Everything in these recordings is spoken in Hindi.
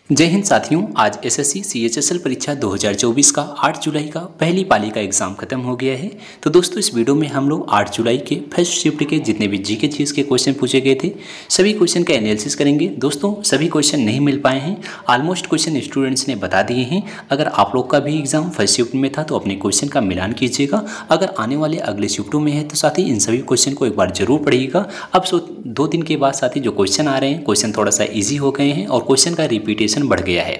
जय हिंद साथियों। आज एसएससी सीएचएसएल परीक्षा 2024 का 8 जुलाई का पहली पाली का एग्जाम खत्म हो गया है। तो दोस्तों इस वीडियो में हम लोग 8 जुलाई के फर्स्ट शिफ्ट के जितने भी जीके चीज के क्वेश्चन पूछे गए थे सभी क्वेश्चन का एनालिसिस करेंगे। दोस्तों सभी क्वेश्चन नहीं मिल पाए हैं, ऑलमोस्ट क्वेश्चन स्टूडेंट्स ने बता दिए हैं। अगर आप लोग का भी एग्जाम फर्स्ट शिफ्ट में था तो अपने क्वेश्चन का मिलान कीजिएगा। अगर आने वाले अगले शिफ्टों में है तो साथ ही इन सभी क्वेश्चन को एक बार जरूर पढ़िएगा। अब 2 दिन के बाद साथ ही जो क्वेश्चन आ रहे हैं क्वेश्चन थोड़ा सा ईजी हो गए हैं और क्वेश्चन का रिपीटेशन बढ़ गया है।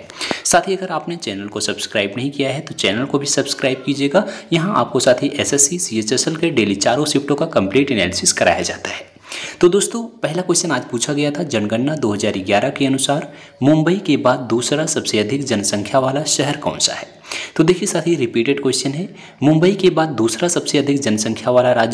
साथ ही अगर आपने चैनल को सब्सक्राइब नहीं किया है तो चैनल को भी सब्सक्राइब कीजिएगा। यहाँ आपको साथ ही एसएससी सीएचएसएल के डेली चारों शिफ्टों का कंप्लीट एनालिसिस कराया जाता है। तो दोस्तों पहला क्वेश्चन आज पूछा गया था, जनगणना 2011 के अनुसार मुंबई के बाद दूसरा सबसे अधिक जनसंख्या वाला शहर कौन सा है। तो देखिए साथ ही रिपीटेड क्वेश्चन है, मुंबई के बाद दूसरा सबसे अधिक जनसंख्या वाला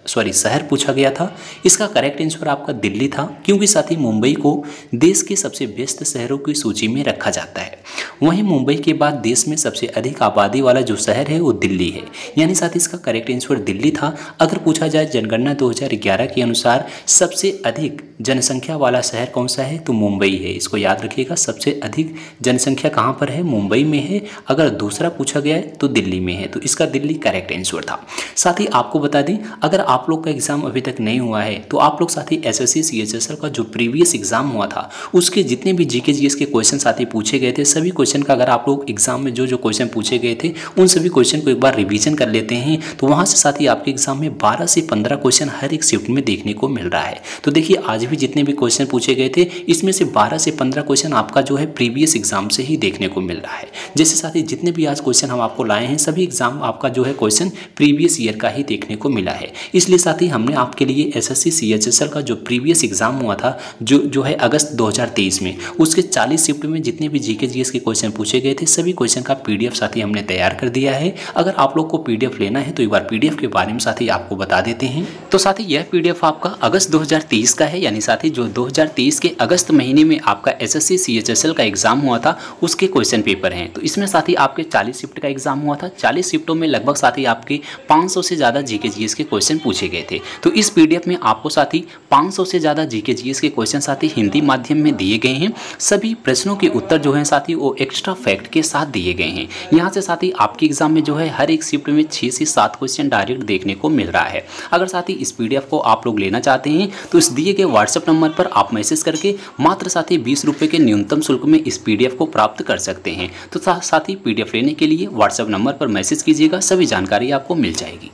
शहर पूछा गया था। इसका करेक्ट आंसर आपका दिल्ली था, क्योंकि साथ ही मुंबई को देश के सबसे व्यस्त शहरों की सूची में रखा जाता है। वहीं मुंबई के बाद देश में सबसे अधिक आबादी वाला जो शहर है वो दिल्ली है, यानी साथ ही इसका करेक्ट आंसर दिल्ली था। अगर पूछा जाए जनगणना 2011 के अनुसार सबसे अधिक जनसंख्या वाला शहर कौन सा है तो मुंबई है। इसको याद रखिएगा, सबसे अधिक जनसंख्या कहाँ पर है, मुंबई में है। अगर दूसरा पूछा गया है तो दिल्ली में है, तो इसका दिल्ली करेक्ट आंसर था। साथ ही आपको बता दें, अगर आप लोग का एग्जाम अभी तक नहीं हुआ है तो आप लोग साथ ही एसएससी सीएचएसएल का जो प्रीवियस एग्जाम हुआ था उसके जितने भी जीके जीएस के क्वेश्चन साथ ही पूछे गए थे, सभी क्वेश्चन का अगर आप लोग एग्जाम में जो क्वेश्चन पूछे गए थे उन सभी क्वेश्चन को एक बार रिवीजन कर लेते हैं तो वहां से साथ ही आपके एग्जाम में 12 से 15 क्वेश्चन हर एक शिफ्ट में देखने को मिल रहा है। तो देखिए आज भी जितने भी क्वेश्चन पूछे गए थे इसमें से 12 से 15 क्वेश्चन आपका जो है प्रीवियस एग्जाम से ही देखने को मिल रहा है। जैसे साथ ही जितने भी आज क्वेश्चन हम आपको लाए हैं सभी एग्जाम आपका जो है क्वेश्चन प्रीवियस ईयर का ही देखने को मिला है। इसलिए साथ ही हमने आपके लिए एसएससी सीएचएसएल का जो प्रीवियस एग्जाम हुआ था जो है अगस्त 2023 में, उसके 40 शिफ्ट में जितने भी जीके जीएस के क्वेश्चन पूछे गए थे सभी क्वेश्चन का पीडीएफ साथ ही हमने तैयार कर दिया है। अगर आप लोग को पीडीएफ लेना है तो एक बार पीडीएफ के बारे में साथ ही आपको बता देते हैं। तो साथ ही यह पीडीएफ आपका अगस्त 2023 का है, यानी साथ ही जो 2023 के अगस्त महीने में आपका एसएससी सीएचएसएल का एग्जाम हुआ था उसके क्वेश्चन पेपर हैं। तो इसमें साथ ही आपके 40 शिफ्ट का एग्जाम हुआ था। 40 शिफ्टों में लगभग साथ ही आपके 500 से ज़्यादा जीके जीएस के क्वेश्चन पूछे गए थे। तो इस पीडीएफ में आपको साथ ही 500 से ज़्यादा जीके जीएस के क्वेश्चन साथ ही हिंदी माध्यम में दिए गए हैं। सभी प्रश्नों के उत्तर जो हैं साथ ही वो एक्स्ट्रा फैक्ट के साथ दिए गए हैं। यहाँ से साथ ही आपके एग्जाम में जो है हर एक शिफ्ट में 6 से 7 क्वेश्चन डायरेक्ट देखने को मिल रहा है। अगर साथ ही इस पीडीएफ को आप लोग लेना चाहते हैं तो इस दिए गए व्हाट्सएप नंबर पर आप मैसेज करके मात्र साथ ही 20 रुपये के न्यूनतम शुल्क में इस पीडीएफ को प्राप्त कर सकते हैं। तो साथ ही पीडीएफ लेने के लिए व्हाट्सएप नंबर पर मैसेज कीजिएगा, सभी जानकारी आपको मिल जाएगी।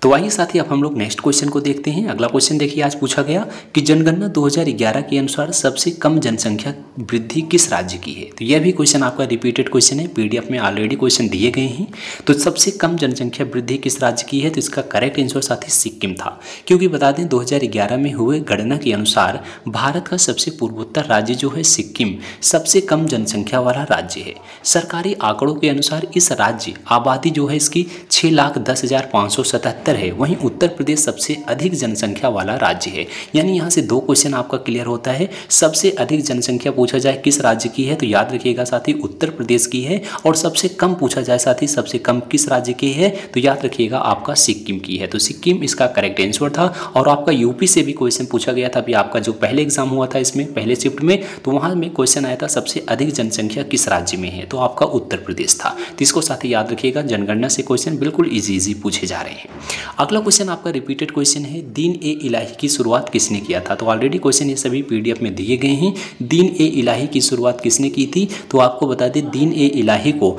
तो आइए साथी अब हम लोग नेक्स्ट क्वेश्चन को देखते हैं। अगला क्वेश्चन देखिए, आज पूछा गया कि जनगणना 2011 के अनुसार सबसे कम जनसंख्या वृद्धि किस राज्य की है। तो यह भी क्वेश्चन आपका रिपीटेड क्वेश्चन है, पीडीएफ में ऑलरेडी क्वेश्चन दिए गए हैं। तो सबसे कम जनसंख्या वृद्धि किस राज्य की है तो इसका करेक्ट आंसर साथी सिक्किम था, क्योंकि बता दें 2011 में हुए गणना के अनुसार भारत का सबसे पूर्वोत्तर राज्य जो है सिक्किम सबसे कम जनसंख्या वाला राज्य है। सरकारी आंकड़ों के अनुसार इस राज्य आबादी जो है इसकी 6,10,577 है। वहीं उत्तर प्रदेश सबसे अधिक जनसंख्या वाला राज्य है। यानी यहाँ से 2 क्वेश्चन आपका क्लियर होता है। सबसे अधिक जनसंख्या पूछा जाए किस राज्य की है तो याद रखिएगा साथी उत्तर प्रदेश की है, और सबसे कम पूछा जाए साथी सबसे कम किस राज्य की है तो याद रखिएगा आपका सिक्किम की है। तो सिक्किम इसका करेक्ट आंसर था। और आपका यूपी से भी क्वेश्चन पूछा गया था, अभी आपका जो पहले एग्जाम हुआ था इसमें पहले शिफ्ट में, तो वहाँ में क्वेश्चन आया था सबसे अधिक जनसंख्या किस राज्य में है, तो आपका उत्तर प्रदेश था। तो इसको साथी याद रखिएगा, जनगणना से क्वेश्चन बिल्कुल इजी पूछे जा रहे हैं। अगला क्वेश्चन आपका रिपीटेड क्वेश्चन है, दीन ए इलाही की शुरुआत किसने किया था। तो ऑलरेडी क्वेश्चन ये सभी पीडीएफ में दिए गए हैं। दीन ए इलाही की शुरुआत किसने की थी तो आपको बता दें दीन ए इलाही को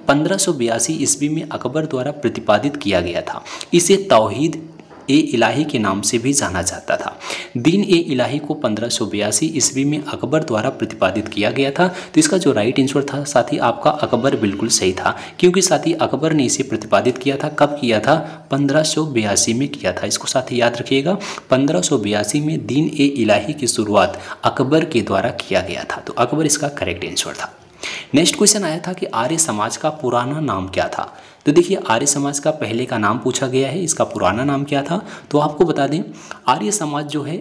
1582 ईस्वी में अकबर द्वारा प्रतिपादित किया गया था। इसे तौहीद ए इलाही के नाम से भी जाना जाता था। दीन ए इलाही को 1582 ईस्वी में अकबर द्वारा प्रतिपादित किया गया था। तो इसका जो राइट आंसर था साथी आपका अकबर बिल्कुल सही था, क्योंकि साथी अकबर ने इसे प्रतिपादित किया था। कब किया था 1582 में किया था। इसको साथी याद रखिएगा, 1582 में दीन ए इलाही की शुरुआत अकबर के द्वारा किया गया था। तो अकबर इसका करेक्ट आंसर था। नेक्स्ट क्वेश्चन आया था कि आर्य समाज का पुराना नाम क्या था। तो देखिए आर्य समाज का पहले का नाम पूछा गया है, इसका पुराना नाम क्या था तो आपको बता दें आर्य समाज जो है,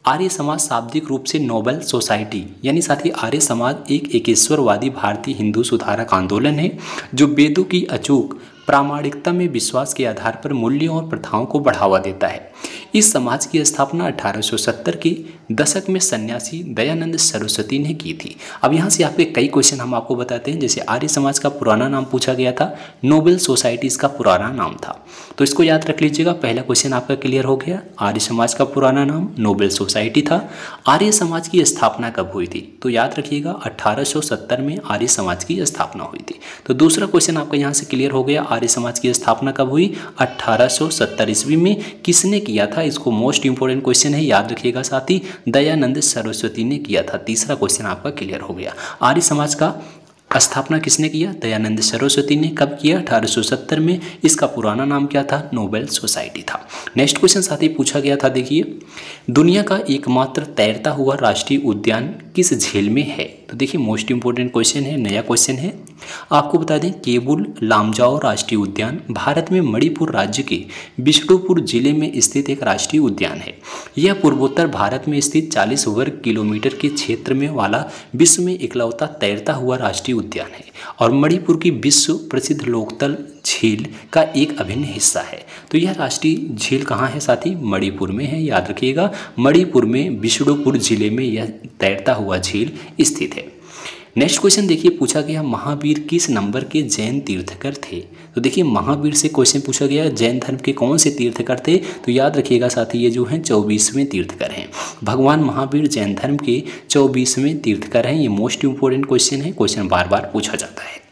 आर्य समाज शाब्दिक रूप से नोबल सोसाइटी, यानी साथ ही आर्य समाज एक एकेश्वरवादी भारतीय हिंदू सुधारक आंदोलन है जो वेदों की अचूक प्रामाणिकता में विश्वास के आधार पर मूल्यों और प्रथाओं को बढ़ावा देता है। इस समाज की स्थापना 1870 के दशक में सन्यासी दयानंद सरस्वती ने की थी। अब यहाँ से आपके कई क्वेश्चन हम आपको बताते हैं। जैसे आर्य समाज का पुराना नाम पूछा गया था, नोबेल सोसाइटी इसका पुराना नाम था, तो इसको याद रख लीजिएगा। पहला क्वेश्चन आपका क्लियर हो गया। आर्य समाज का पुराना नाम नोबेल सोसाइटी था। आर्य समाज की स्थापना कब हुई थी? तो याद रखिएगा 1870 में आर्य समाज की स्थापना हुई थी। तो दूसरा क्वेश्चन आपका यहाँ से क्लियर हो गया। आर्य समाज की स्थापना कब हुई? 1870 ईस्वी में। किसने किया था? इसको मोस्ट इंपोर्टेंट क्वेश्चन है, याद रखिएगा साथी, दयानंद सरस्वती ने किया था। तीसरा क्वेश्चन आपका क्लियर हो गया। आर्य समाज का स्थापना किसने किया? दयानंद सरस्वती ने। कब किया? 1870 में। इसका पुराना नाम क्या था? नोबेल सोसाइटी था। नेक्स्ट क्वेश्चन साथी पूछा गया था, देखिए, दुनिया का एकमात्र तैरता हुआ राष्ट्रीय उद्यान किस झील में है? तो देखिए मोस्ट इंपोर्टेंट क्वेश्चन है, नया क्वेश्चन है। आपको बता दें, केबुल लामजाओ राष्ट्रीय उद्यान भारत में मणिपुर राज्य के बिष्णुपुर जिले में स्थित एक राष्ट्रीय उद्यान है। यह पूर्वोत्तर भारत में स्थित 40 वर्ग किलोमीटर के क्षेत्र में वाला विश्व में इकलौता तैरता हुआ राष्ट्रीय उद्यान है और मणिपुर की विश्व प्रसिद्ध लोकतल झील का एक अभिन्न हिस्सा है। तो यह राष्ट्रीय झील कहाँ है साथी? मणिपुर में है, याद रखिएगा। मणिपुर में बिष्णुपुर जिले में यह तैरता हुआ झील स्थित है। नेक्स्ट क्वेश्चन देखिए पूछा गया, महावीर किस नंबर के जैन तीर्थकर थे? तो देखिए महावीर से क्वेश्चन पूछा गया, जैन धर्म के कौन से तीर्थकर थे? तो याद रखिएगा साथी, ये जो हैं 24वें तीर्थकर हैं। भगवान महावीर जैन धर्म के 24वें तीर्थकर हैं। ये मोस्ट इंपोर्टेंट क्वेश्चन है, क्वेश्चन बार बार पूछा जाता है।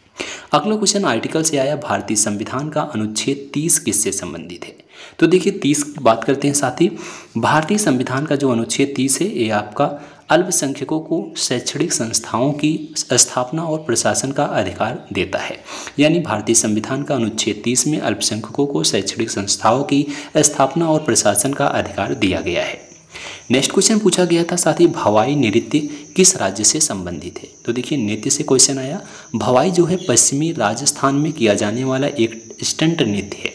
अगला क्वेश्चन आर्टिकल से आया, भारतीय संविधान का अनुच्छेद 30 किससे संबंधित है? तो देखिए 30 की बात करते हैं साथी। भारतीय संविधान का जो अनुच्छेद 30 है, ये आपका अल्पसंख्यकों को शैक्षणिक संस्थाओं की स्थापना और प्रशासन का अधिकार देता है। यानी भारतीय संविधान का अनुच्छेद 30 में अल्पसंख्यकों को शैक्षणिक संस्थाओं की स्थापना और प्रशासन का अधिकार दिया गया है। नेक्स्ट क्वेश्चन पूछा गया था साथी, भवाई नृत्य किस राज्य से संबंधित है? तो देखिए नृत्य से क्वेश्चन आया। भवाई जो है पश्चिमी राजस्थान में किया जाने वाला एक स्टंट नृत्य है।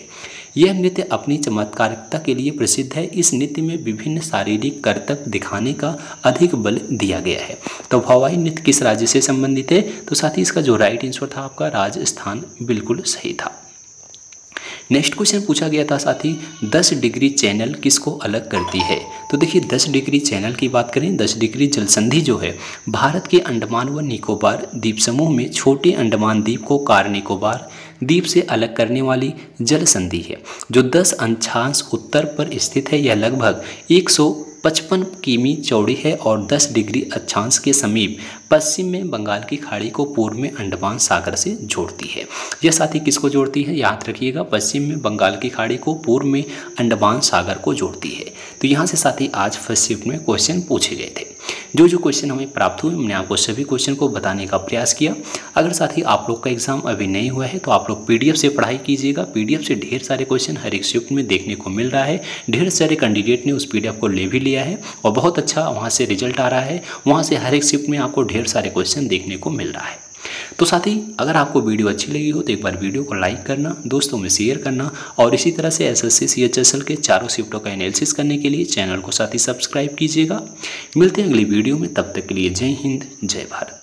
यह नृत्य अपनी चमत्कारिकता के लिए प्रसिद्ध है। इस नृत्य में विभिन्न शारीरिक करतब दिखाने का अधिक बल दिया गया है। तो भवाई नृत्य किस राज्य से संबंधित है? तो साथी इसका जो राइट आंसर था आपका राजस्थान, बिल्कुल सही था। नेक्स्ट क्वेश्चन पूछा गया था साथी, 10 डिग्री चैनल किसको अलग करती है? तो देखिए 10 डिग्री चैनल की बात करें, 10 डिग्री जल संधि जो है भारत के अंडमान व निकोबार द्वीप समूह में छोटे अंडमान द्वीप को कार निकोबार द्वीप से अलग करने वाली जल संधि है, जो 10 अंशांश उत्तर पर स्थित है। यह लगभग 155 किमी चौड़ी है और 10 डिग्री अक्षांश के समीप पश्चिम में बंगाल की खाड़ी को पूर्व में अंडमान सागर से जोड़ती है। यह साथी किसको जोड़ती है? याद रखिएगा, पश्चिम में बंगाल की खाड़ी को पूर्व में अंडमान सागर को जोड़ती है। तो यहाँ से साथी आज फर्स्ट शिफ्ट में क्वेश्चन पूछे गए थे। जो क्वेश्चन हमें प्राप्त हुए, हमने आपको सभी क्वेश्चन को बताने का प्रयास किया। अगर साथी आप लोग का एग्जाम अभी नहीं हुआ है तो आप लोग पीडीएफ से पढ़ाई कीजिएगा। पीडीएफ से ढेर सारे क्वेश्चन हर एक शिफ्ट में देखने को मिल रहा है। ढेर सारे कैंडिडेट ने उस पीडीएफ को ले भी लिया है और बहुत अच्छा वहाँ से रिजल्ट आ रहा है। वहाँ से हर एक शिफ्ट में आपको ढेर सारे क्वेश्चन देखने को मिल रहा है। तो साथी अगर आपको वीडियो अच्छी लगी हो तो एक बार वीडियो को लाइक करना, दोस्तों में शेयर करना और इसी तरह से एसएससी सीएचएसएल के चारों शिफ्टों का एनालिसिस करने के लिए चैनल को साथी सब्सक्राइब कीजिएगा। मिलते हैं अगली वीडियो में, तब तक के लिए जय हिंद, जय भारत।